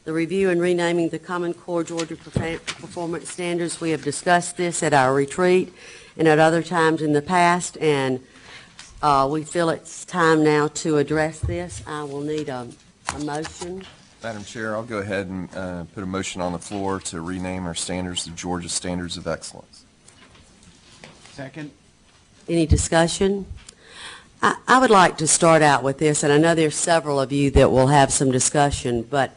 The review and renaming the Common Core Georgia Performance Standards. We have discussed this at our retreat and at other times in the past, and we feel it's time now to address this. I will need a motion. Madam Chair, I'll go ahead and put a motion on the floor to rename our standards to Georgia Standards of Excellence. Second. Any discussion? I would like to start out with this, and I know there's several of you that will have some discussion, but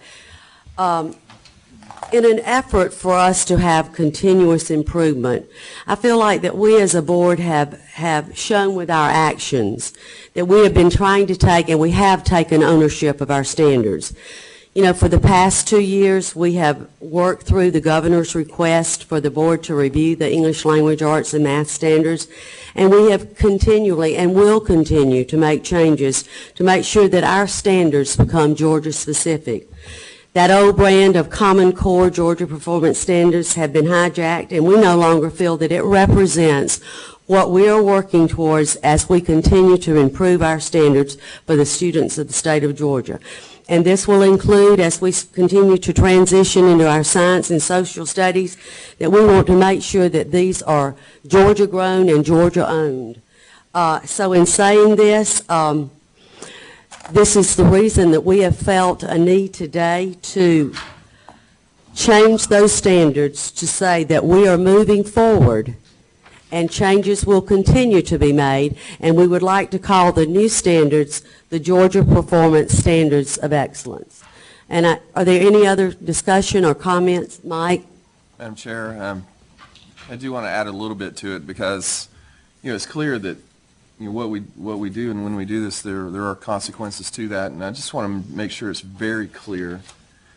in an effort for us to have continuous improvement, I feel like that we as a board have shown with our actions that we have been trying to take, and we have taken ownership of our standards. You know, for the past 2 years, we have worked through the governor's request for the board to review the English language, arts, and math standards, and we have continually and will continue to make changes to make sure that our standards become Georgia-specific. That old brand of Common Core Georgia Performance Standards have been hijacked, and we no longer feel that it represents what we are working towards as we continue to improve our standards for the students of the state of Georgia. And this will include, as we continue to transition into our science and social studies, that we want to make sure that these are Georgia-grown and Georgia-owned. So in saying this, this is the reason that we have felt a need today to change those standards to say that we are moving forward and changes will continue to be made, and we would like to call the new standards the Georgia Performance Standards of Excellence. And are there any other discussion or comments, Mike? Madam Chair, I do want to add a little bit to it because, you know, it's clear that what we do and when we do this, there are consequences to that, and I just want to make sure it's very clear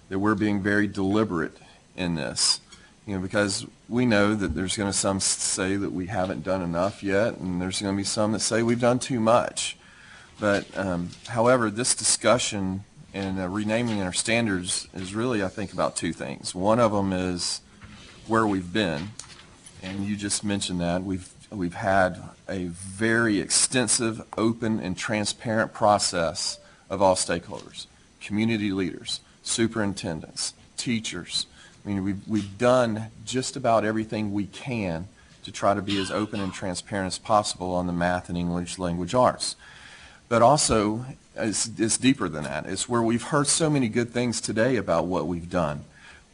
that we're being very deliberate in this. You know, because we know that there's going to some say that we haven't done enough yet, and there's going to be some that say we've done too much. But however, this discussion and renaming our standards is really, I think, about two things. One of them is where we've been, and you just mentioned that we've had a very extensive, open, and transparent process of all stakeholders, community leaders, superintendents, teachers. I mean, we've done just about everything we can to try to be as open and transparent as possible on the math and English language arts. But also, it's deeper than that. It's where we've heard so many good things today about what we've done.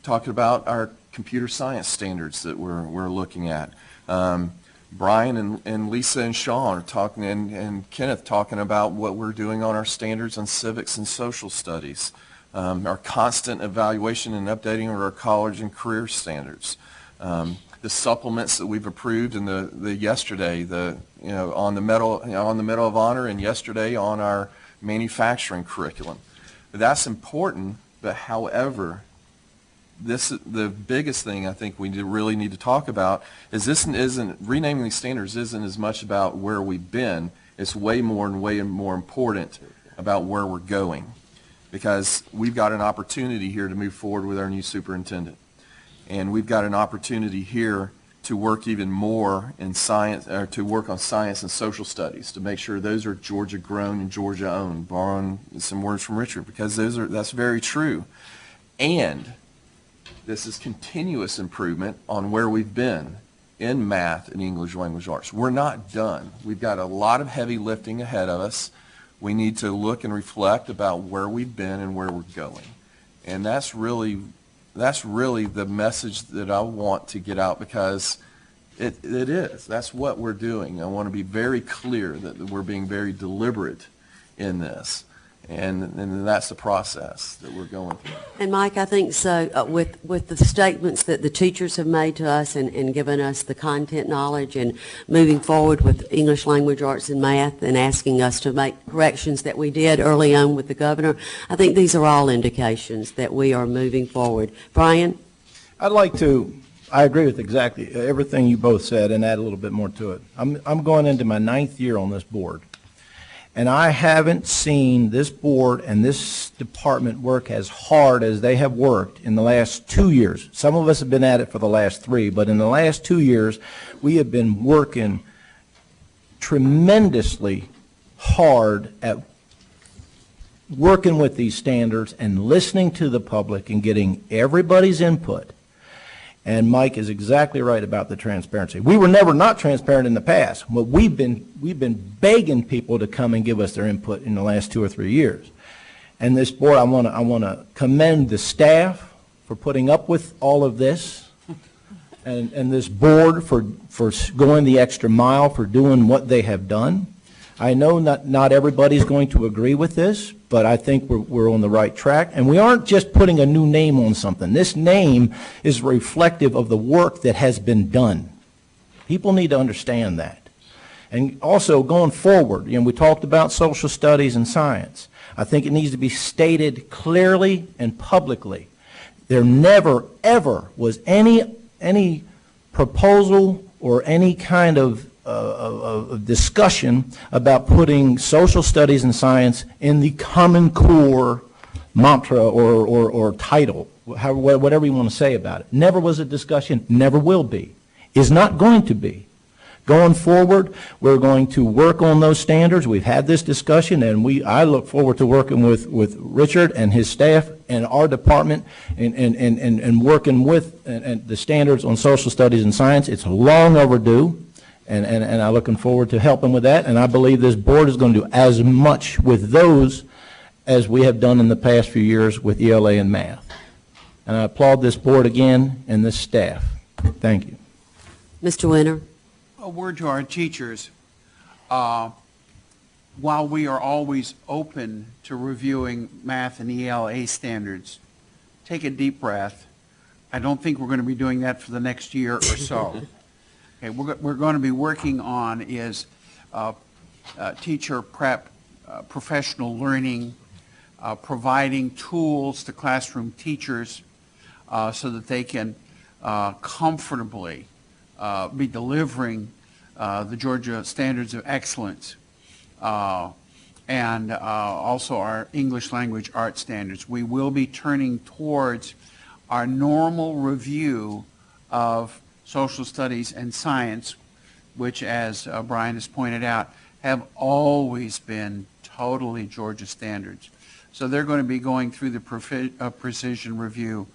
Talking about our computer science standards that we're looking at. Brian and Lisa and Sean are talking, and Kenneth talking about what we're doing on our standards on civics and social studies. Our constant evaluation and updating of our college and career standards, the supplements that we've approved, and the yesterday, on the Medal of Honor, and yesterday on our manufacturing curriculum. That's important, but however, the biggest thing I think we really need to talk about is renaming these standards isn't as much about where we've been. It's way more important about where we're going. Because we've got an opportunity here to move forward with our new superintendent. And we've got an opportunity here to work even more in science, or to work on science and social studies, to make sure those are Georgia-grown and Georgia-owned, borrowing some words from Richard, because that's very true. And this is continuous improvement on where we've been in math and English language arts. We're not done. We've got a lot of heavy lifting ahead of us. We need to look and reflect about where we've been and where we're going. And that's really the message that I want to get out, because it is. That's what we're doing. I want to be very clear that we're being very deliberate in this. And that's the process that we're going through. And Mike, I think so, with the statements that the teachers have made to us and given us the content knowledge and moving forward with English language arts and math and asking us to make corrections that we did early on with the governor, I think these are all indications that we are moving forward. Brian? I agree with exactly everything you both said and add a little bit more to it. I'm going into my 9th year on this board. And I haven't seen this board and this department work as hard as they have worked in the last 2 years. Some of us have been at it for the last 3, but in the last 2 years, we have been working tremendously hard at working with these standards and listening to the public and getting everybody's input. And Mike is exactly right about the transparency. We were never not transparent in the past, but we've been begging people to come and give us their input in the last 2 or 3 years. And this board, I want to commend the staff for putting up with all of this, and this board for going the extra mile, for doing what they have done. I know not everybody's going to agree with this, but I think we're on the right track. And we aren't just putting a new name on something. This name is reflective of the work that has been done. People need to understand that. And also, going forward, we talked about social studies and science. I think it needs to be stated clearly and publicly. There never, ever was any proposal or any kind of discussion about putting social studies and science in the Common Core mantra or title, whatever you want to say about it. Never was a discussion, never will be, is not going to be. Going forward, we're going to work on those standards. We've had this discussion, and I look forward to working with Richard and his staff and our department and working with the standards on social studies and science. It's long overdue, and I'm looking forward to helping with that. And I believe this board is going to do as much with those as we have done in the past few years with ELA and math. And I applaud this board again and this staff. Thank you. Mr. Winter? A word to our teachers. While we are always open to reviewing math and ELA standards, take a deep breath. I don't think we're going to be doing that for the next year or so. Okay, we're going to be working on is teacher prep, professional learning, providing tools to classroom teachers so that they can comfortably be delivering the Georgia Standards of Excellence and also our English language art standards. We will be turning towards our normal review of social studies and science, which, as Brian has pointed out, have always been totally Georgia standards. So they're going to be going through the precision review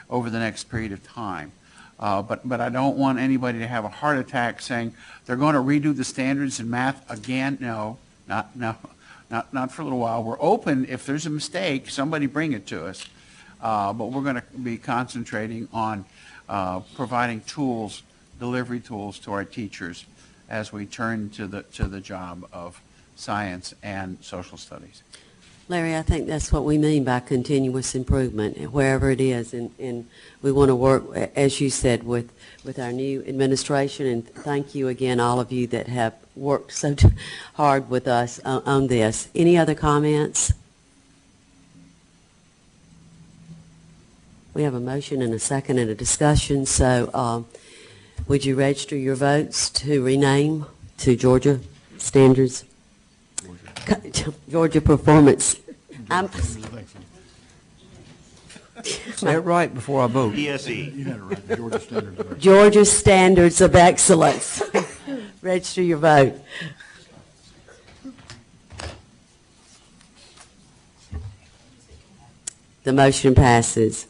over the next period of time. But I don't want anybody to have a heart attack saying they're going to redo the standards in math again. No, not for a little while. We're open. If there's a mistake, somebody bring it to us. But we're going to be concentrating on providing tools, delivery tools to our teachers as we turn to the job of science and social studies. Larry, I think that's what we mean by continuous improvement, wherever it is, and we want to work, as you said, with our new administration, and thank you again, all of you that have worked so hard with us on this. Any other comments? We have a motion and a second and a discussion, so would you register your votes to rename to Georgia Standards? Georgia Performance. Say it right before I vote. ESE. You had it right, Georgia Standards. Georgia Standards of Excellence. Register your vote. The motion passes.